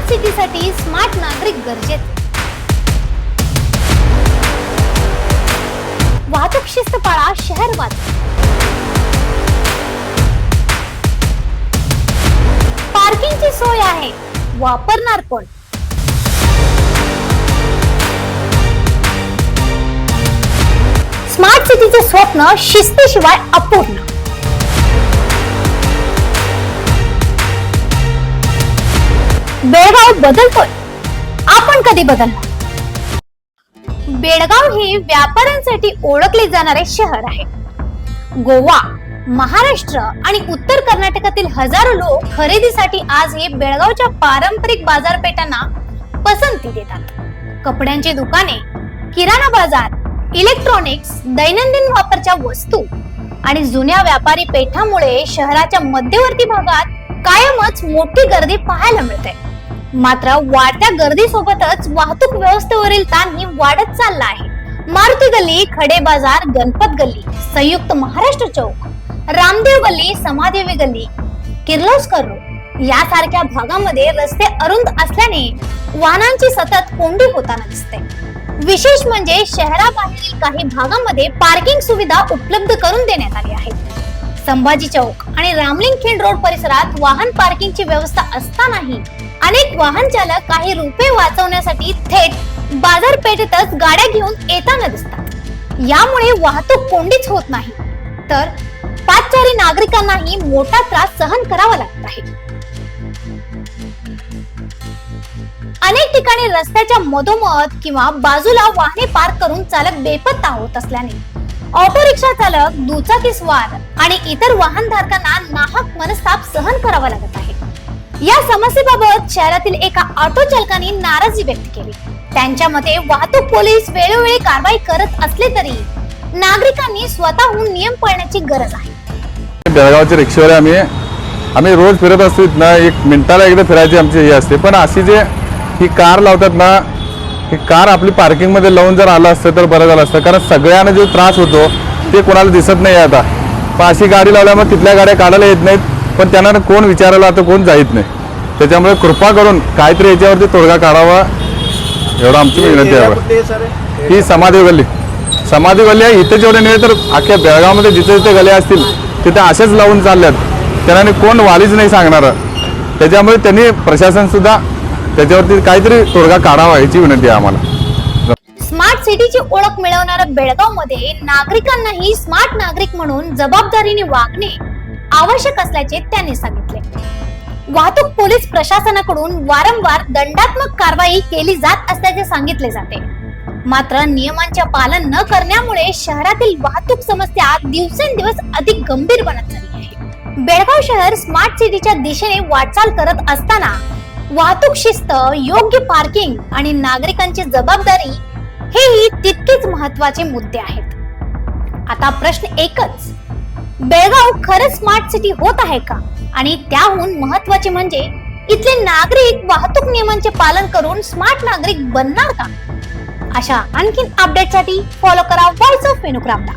Smart सिटीसाठी smart नागरिक गरजेचे। वाहतूक शिस्त पाळा, शहर वाचवा। पार्किंगची सोय आहे, वापरणार कोण? स्मार्ट सिटीचे स्वप्न शिस्तीशिवाय अपूर्ण। बेळगाव बदलतोय, आपण कधी बदलणार? बेळगाव हे व्यापाऱ्यांसाठी ओळखले जाणारे शहर आहे। गोवा, महाराष्ट्र आणि उत्तर कर्नाटकातील हजारो लोक खरेदीसाठी आज हे बेळगावच्या पारंपरिक बाजारपेठांना पसंती देतात। कपड्यांची दुकाने, किराणा बाजार, इलेक्ट्रॉनिक्स, दैनंदिन वापराच्या वस्तू आणि जुन्या व्यापारी पेठांमुळे शहराच्या मध्यवर्ती भागात कायमच मोठी गर्दी पाहायला मिळते। मात्र वाढत्या गर्दीसोबतच वाहतूक व्यवस्थेवरील ताणही वाढत चालला आहे। मारुती गल्ली, खडे बाजार, गणपत गल्ली, संयुक्त महाराष्ट्र चौक, रामदेव गल्ली, समादेवी गल्ली, किर्लोस्कर रोड यासारख्या भागामध्ये रस्ते अरुंद असल्याने वाहनांची सतत कोंडी होताना दिसते। विशेष म्हणजे शहराबाहेरील काही भागामध्ये पार्किंग सुविधा उपलब्ध करून देण्यात आली आहे। संभाजी चौक आणि रामलिंगखिंड रोड परिसरात वाहन पार्किंगची व्यवस्था असतानाही अनेक वाहन चालक काही रुपये वाचवण्यासाठी थेट बाजारपेठेतच गाड्या घेऊन येताना दिसतात। यामुळे वाहतूक कोंडीच होत नाही, तर पादचारी नागरिकांनाही मोठा त्रास सहन करावा लागत आहे। अनेक ठिकाणी रस्त्याच्या मधोमध किंवा बाजूला वाहने पार्क करून चालक बेपत्ता होत असल्याने ऑटो रिक्षा चालक, दुचाकी स्वार आणि इतर वाहनधारकांना नाहक मनस्ताप सहन करावा लागत आहे। या समस्येबाबत शहरातील एका ऑटो चालकाने नाराजी व्यक्त केली। त्यांच्या मते वाहतूक पोलीस वेळोवेळी कारवाई करत असले तरी नागरिकांनी स्वतःहून नियम पाळण्याची गरज आहे। बेळगावचे रिक्षावाले आम्ही रोज फिरत असतो, ना एक मिनिटाला एकदा फिरायची आमची हे असते, पण अशी जे ही कार लावतात ना, ही कार आपली पार्किंग मध्ये लावून जर आलं असतं तर बरं झालं असतं, कारण सगळ्यांना जो त्रास होतो ते कोणाला दिसत नाही आता। पण अशी गाडी लावल्यामुळे तिथल्या गाड्या काढायला येत नाहीत, पण त्यांना कोण विचारायला आता कोण जात नाही। त्याच्यामुळे कृपा करून काहीतरी याच्यावरती तोडगा काढावा एवढं आमची विनंती आहे। ही समाधी गल्ली आहे, इथे जेवढे नाही तर अख्ख्या बेळगावमध्ये जिथे जिथे गल्ल्या असतील तिथे अशाच लावून चालल्यात, त्यांना कोण वालीच नाही सांगणार। त्याच्यामुळे त्यांनी प्रशासन सुद्धा त्याच्यावरती काहीतरी तोडगा काढावा याची विनंती आहे आम्हाला। स्मार्ट सिटीची ओळख मिळवणाऱ्या बेळगाव मध्ये नागरिकांनाही स्मार्ट नागरिक म्हणून जबाबदारीने वागणे आवश्यक असल्याचे त्यांनी सांगितले। वाहतूक पोलीस प्रशासनाकडून वारंवार दंडात्मक कारवाई केली जात असल्याचे सांगितले जाते। मात्र नियमांचे पालन न करण्यामुळे शहरातील वाहतूक समस्या दिवसेंदिवस अधिक गंभीर बनत चालली आहे। बेळगाव शहर स्मार्ट सिटीच्या दिशेने वाटचाल करत असताना वाहतूक शिस्त, योग्य पार्किंग आणि नागरिकांची जबाबदारी हेही तितकेच महत्त्वाचे मुद्दे आहेत। आता प्रश्न एकच, बेळगाव खरंच स्मार्ट सिटी होत आहे का? आणि त्याहून महत्त्वाचे म्हणजे इथले नागरिक वाहतूक नियमांचे पालन करून स्मार्ट नागरिक बनणार का? अशा आणखीन अपडेटसाठी फॉलो करा व्हॉइस ऑफ वेणुक रामदा।